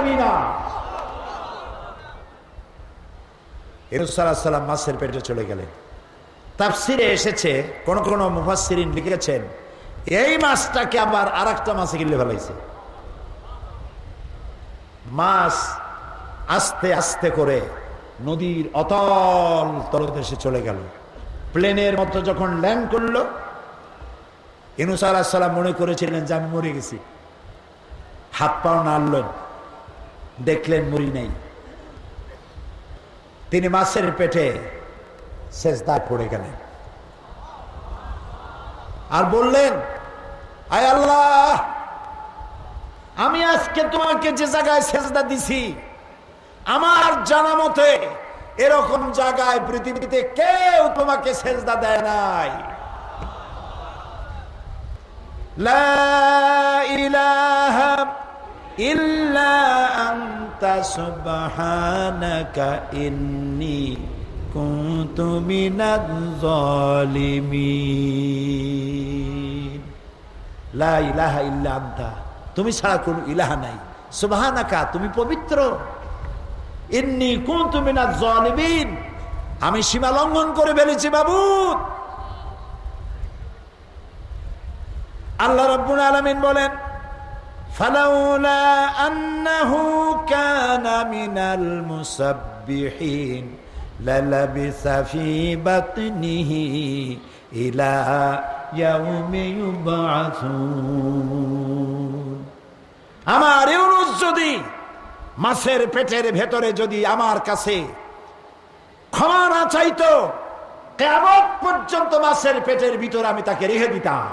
যাবি না। ইউনূস আলাইহিস সালাম মাছের পেটে চলে গেলেন। তাফসিরে এসেছে, কোন কোন মুফাসসিরিন লিখেছেন এই মাছটাকে আবার আরেকটা মাছে গিলে ফেলাইছে। মাছ আস্তে আস্তে করে নদীর অতল তলদেশে চলে গেল। প্লেনের মতো যখন ল্যান্ড করলো, ইউনূস আলাইহিস সালাম মনে করেছিলেন যে আমি মরে গেছি। হাত পাও নাড়লেন, দেখলেন মরি নাই। তিনি মাছের পেটে সেজদায় পড়ে গেলেন আর বললেন, আয় আল্লাহ, আমি আজকে তোমাকে যে জায়গায় সেজদা দিছি, আমার জানা মতে এরকম জায়গায় পৃথিবীতে কেউ তোমাকে সেজদা দেয় নাই। লা ইলাহা ইল্লা আনতা সুবহানাকা ইন্নী কুনতু মিনাজ জালিমিন। লা ইলাহা ইল্লা আনতা, তুমি ছাড়া কোনো ইলাহা নাই। সুবহানাকা, তুমি পবিত্র। ইন্নী কুনতু মিনাজ জালিমিন, আমি সীমা লঙ্ঘন করে ফেলেছি মাবুদ। আল্লাহ রাব্বুল আলামিন বলেন, ফালাউলা আন্নাহু কানা মিনাল মুসাব্বিহিন লালাবিসা ফি বাতনিহি ইলা ইয়াউমি ইউবআসুন। আমার ইউনূস যদি মাছের পেটের ভেতরে যদি আমার কাছে ক্ষমা না চাইতো, কিয়ামত পর্যন্ত মাছের পেটের ভিতরে আমি তাকে রেখে দিতাম।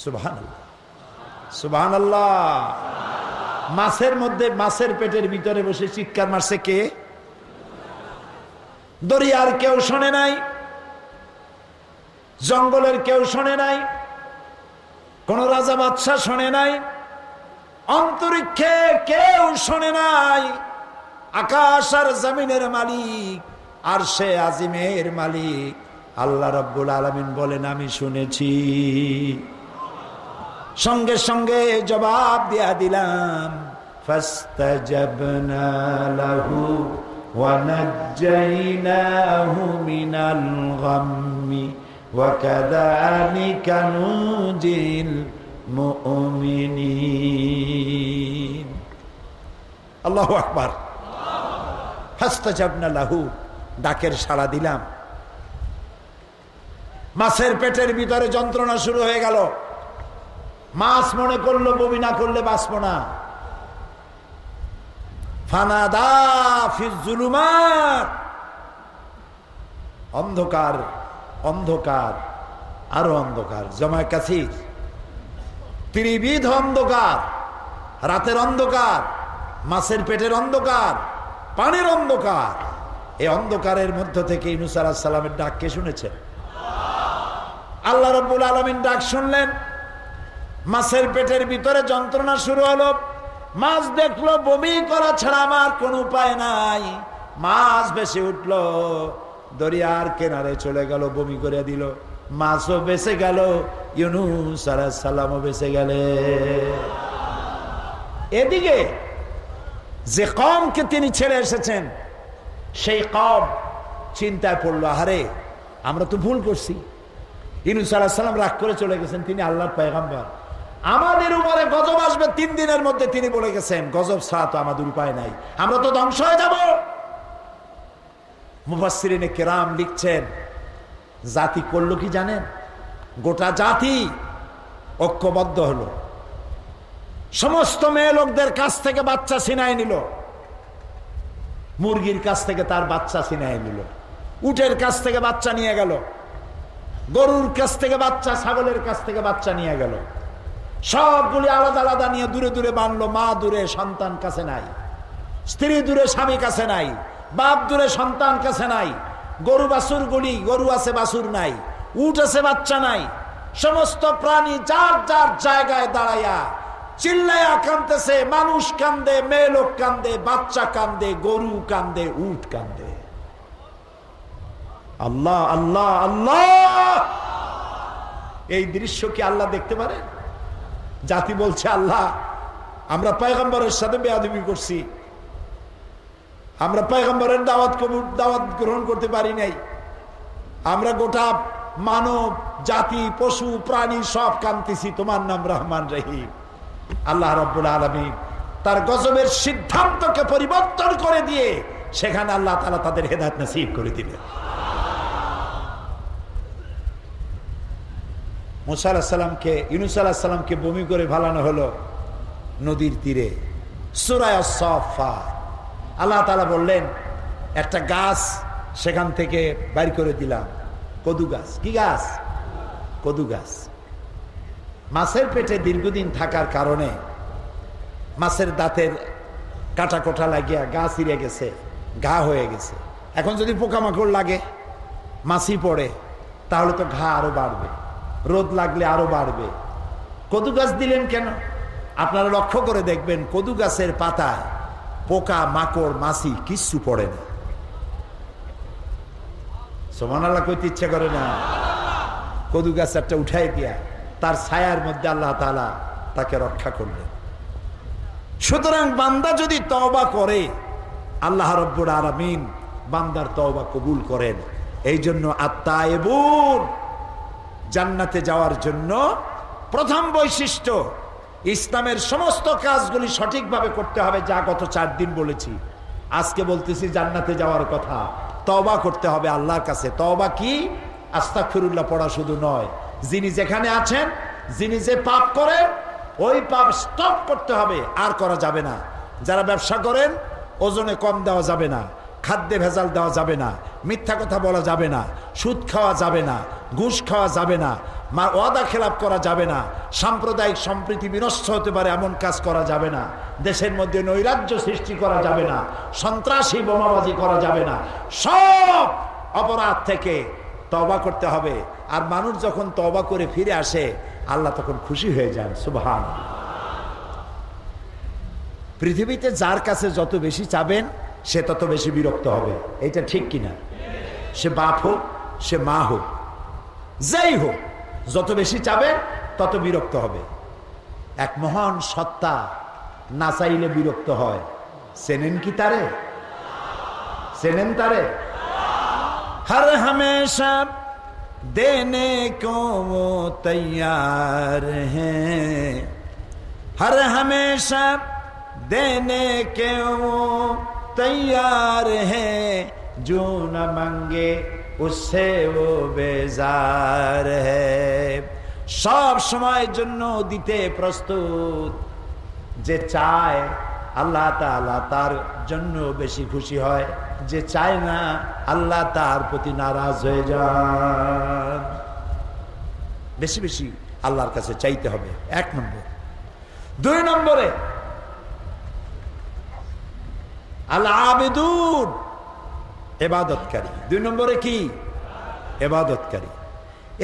সুবহানাল্লাহ, সুবহানাল্লাহ। মাছের মধ্যে, মাছের পেটের ভিতরে বসে চিৎকার মারছে কে? দরিয়ার কেউ শোনে নাই, জঙ্গলের কেউ শোনে নাই, কোন রাজা বাদশাহ শোনে নাই, অন্তরিক্ষে কেউ শোনে নাই। আকাশ আর জমিনের মালিক, আরশে আজিমের মালিক আল্লাহ রাব্বুল আলামিন বলেন, আমি শুনেছি। সঙ্গে সঙ্গে জবাব দিয়া দিলাম, ফাস্তাজাবনা লাহু ওয়া নাজ্জাইনাহু মিনাল গাম্মি ওয়া কাযালিকা নুজিল মুমিনিন। আল্লাহু আকবার। ফাস্তাজাবনা লাহু, ডাকের সাড়া দিলাম। মাছের পেটের ভিতরে যন্ত্রণা শুরু হয়ে গেল। মাছ মনে করলো বমি না করলে বাঁচবো না। ফানাদা ফিজ জুলুমাত, অন্ধকার, অন্ধকার, আরো অন্ধকার, জমায় কাছির, ত্রিবিধ অন্ধকার, রাতের অন্ধকার, মাছের পেটের অন্ধকার, পানির অন্ধকার। এই অন্ধকারের মধ্য থেকে ইউনূস আলাইহিস সালামের ডাক কে শুনেছেন? আল্লাহ রাব্বুল আলামিন ডাক শুনলেন। মাছের পেটের ভিতরে যন্ত্রণা শুরু হলো। মাছ দেখলো বমি করা ছাড়া আমার কোনো উপায় নাই। মাছ বেশি উঠলো, দরিয়ার কিনারে চলে গেল, বমি করে দিল। মাছও বেঁচে গেল, ইউনূস আলাইহিস সালামও বেঁচে গেলে। এদিকে যে কওমকে তিনি ছেড়ে এসেছেন, সেই কওম চিন্তায় পড়লো, আরে আমরা তো ভুল করছি। ইউনূস আলাইহিস সালাম রাগ করে চলে গেছেন, তিনি আল্লাহর পয়গম্বর। আমাদের উপরে গজব আসবে 3 দিনের মধ্যে, তিনি বলে গেছেন গজব ছাড়া তো আমাদের উপায় নাই, আমরা তো ধ্বংস হয়ে যাব। মুফাসসিরিনে কেরাম লিখছেন, জাতি করলো কি জানেন? গোটা জাতি ঐক্যবদ্ধ হলো। সমস্ত মেয়ে লোকদের কাছ থেকে বাচ্চা ছিনাই নিল, মুরগির কাছ থেকে তার বাচ্চা ছিনাই নিল, উটের কাছ থেকে বাচ্চা নিয়ে গেল, গরুর কাছ থেকে বাচ্চা, ছাগলের কাছ থেকে বাচ্চা নিয়ে গেল। সবগুলি আলাদা আলাদা নিয়ে দূরে দূরে বানলো। মা দূরে, সন্তান কাছে নাই। স্ত্রী দূরে, স্বামী কাছে নাই। বাপ দূরে, সন্তান কাছে নাই। গরু বাছুর গুলি, গরু আছে বাছুর নাই, উট আছে বাচ্চা নাই। সমস্ত প্রাণী যার যার জায়গায় দাঁড়াইয়া চিল্লাইয়া কাঁদতেছে। মানুষ কান্দে, মেয়ে লোক কান্দে, বাচ্চা কান্দে, গরু কান্দে, উট কান্দে। আল্লাহ আল্লাহ আল্লাহ। এই দৃশ্য কি আল্লাহ দেখতে পারেন? জাতি বলছে আল্লাহ আমরা পয়গম্বরের সাথে বেয়াদবি করছি, আমরা পয়গম্বরের দাওয়াত গ্রহণ করতে পারি নাই, আমরা গোটা মানব জাতি পশু প্রাণী সব কাঁদতেছি, তোমার নাম রহমান রহিম। আল্লাহ রাব্বুল আলামিন তার গজবের সিদ্ধান্তকে পরিবর্তন করে দিয়ে সেখানে আল্লাহ তাআলা তাদের হেদায়েত নসিব করে দিলেন। মুসা আলাইহিস সালামকে, ইউনূস আলাইহিস সালামকে বমি করে ভালানো হলো নদীর তীরে। সূরা আস-সাফফাত আল্লাহ তাআলা বললেন একটা গাছ সেখান থেকে বাইর করে দিলাম, কদু গাছ। কি গাছ? কদু গাছ। মাছের পেটে দীর্ঘদিন থাকার কারণে মাছের দাঁতের কাটা কোটা লাগিয়া গা ছিঁড়ে গেছে, ঘা হয়ে গেছে। এখন যদি পোকামাকড় লাগে, মাছি পড়ে, তাহলে তো ঘা আরো বাড়বে, রোদ লাগলে আরো বাড়বে। কদু গাছ দিলেন কেন? আপনারা লক্ষ্য করে দেখবেন কদু গাছের পাতায় পোকা মাকড় মাছি কিচ্ছু পড়ে না। সুবহানাল্লাহ কইতে ইচ্ছা করে না? কদু গাছ একটা উঠাই দিয়া তার ছায়ার মধ্যে আল্লাহ তাআলা তাকে রক্ষা করলেন। সুতরাং বান্দা যদি তওবা করে আল্লাহ রাব্বুল আলামিন বান্দার তওবা কবুল করেন। এই জন্য আত-তায়েবুন জান্নাতে যাওয়ার জন্য প্রথম বৈশিষ্ট্য, ইসলামের সমস্ত কাজগুলি সঠিকভাবে করতে হবে, যা গত 4 দিন বলেছি। আজকে বলতেছি জান্নাতে যাওয়ার কথা। তওবা করতে হবে আল্লাহর কাছে। তওবা কি? আস্তাগফিরুল্লাহ পড়া শুধু নয়, যিনি যেখানে আছেন, যিনি যে পাপ করেন ওই পাপ স্টপ করতে হবে, আর করা যাবে না। যারা ব্যবসা করেন ওজনে কম দেওয়া যাবে না, খাদ্যে ভেজাল দেওয়া যাবে না, মিথ্যা কথা বলা যাবে না, সুদ খাওয়া যাবে না, ঘুষ খাওয়া যাবে না, ওয়াদা খেলাপ করা যাবে না, সাম্প্রদায়িক সম্প্রীতি বিনষ্ট হতে পারে এমন কাজ করা যাবে না, দেশের মধ্যে নৈরাজ্য সৃষ্টি করা যাবে না, সন্ত্রাসী বোমাবাজি করা যাবে না। সব অপরাধ থেকে তওবা করতে হবে। আর মানুষ যখন তওবা করে ফিরে আসে আল্লাহ তখন খুশি হয়ে যান। সুবহানাল্লাহ। পৃথিবীতে যার কাছে যত বেশি চাবেন সে তত বেশি বিরক্ত হবে, এটা ঠিক কিনা? সে বাপ হোক, সে মা হোক, যাই হোক, যত বেশি চাবেন তত বিরক্ত হবে। এক মহান সত্তা না চাইলে বিরক্ত হয়। চেনেন কি তারে? চেনেন তারে? हर हमेशा देने को वो तैयार हैं, हर हमेशा देने के वो तैयार हैं, जो न मांगे उससे वो बेजार है। सब সময়ের জন্য দিতে প্রস্তুত। যে চায় আল্লাহ তাআলা তার জন্য বেশি খুশি হয়, যে চায় না আল্লাহ তার প্রতি নারাজ হয়ে যান। বেশি বেশি আল্লাহর কাছে চাইতে হবে, 1 নম্বর। 2 নম্বরে আল আবিদুন, ইবাদতকারী। 2 নম্বরে কি? ইবাদতকারী।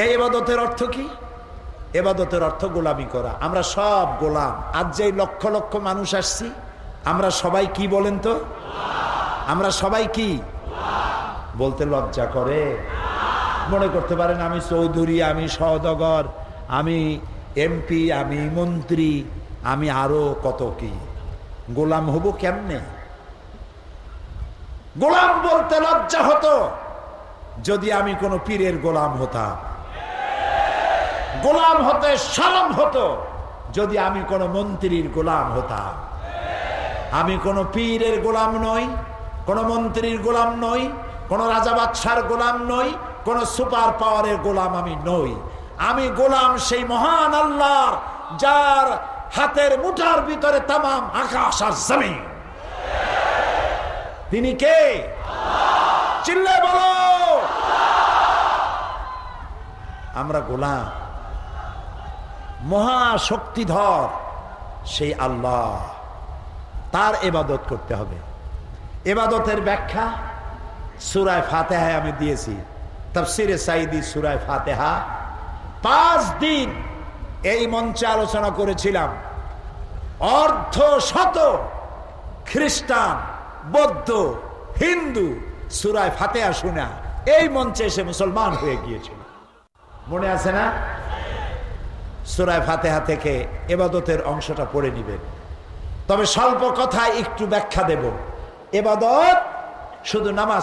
এই ইবাদতের অর্থ কি? ইবাদতের অর্থ গোলামি করা। আমরা সব গোলাম। আজ যে লক্ষ লক্ষ মানুষ আসছি, আমরা সবাই কি বলেন তো? আমরা সবাই কি বলতে লজ্জা করে? মনে করতে পারেন আমি চৌধুরী, আমি সওদাগর, আমি এমপি, আমি মন্ত্রী, আমি আরো কত কি। গোলাম হব কেমনে? গোলাম বলতে লজ্জা হতো যদি আমি কোনো পীরের গোলাম হতাম। গোলাম হতে শরম হতো যদি আমি কোনো মন্ত্রীর গোলাম হতাম। আমি কোনো পীরের গোলাম নই, কোনো মন্ত্রীর গোলাম নই, কোনো রাজা বাদশার গোলাম নই, কোনো সুপার পাওয়ারের গোলাম আমি নই। আমি গোলাম সেই মহান আল্লাহর, যার হাতের মুঠার ভিতরে তামাম আকাশ আর জমিন। তিনি কে? চিল্লে বলো। আমরা গোলাম। মহাশক্তিধর সেই আল্লাহ, তার ইবাদত করতে হবে। ইবাদতের ব্যাখ্যা সূরা ফাতিহায় আমি দিয়েছি। তাফসীরে সাঈদী সূরা ফাতিহা 5 দিন এই মঞ্চে আলোচনা করেছিলাম। অর্ধ শত খ্রিস্টান, বৌদ্ধ, হিন্দু সূরা ফাতিহা শোনা এই মঞ্চে এসে মুসলমান হয়ে গিয়েছিল। মনে আছে না? সূরা ফাতিহা থেকে ইবাদতের অংশটা পড়ে নেবেন। তবে স্বল্প কথায় একটু ব্যাখ্যা দেব। ইবাদত শুধু নামাজ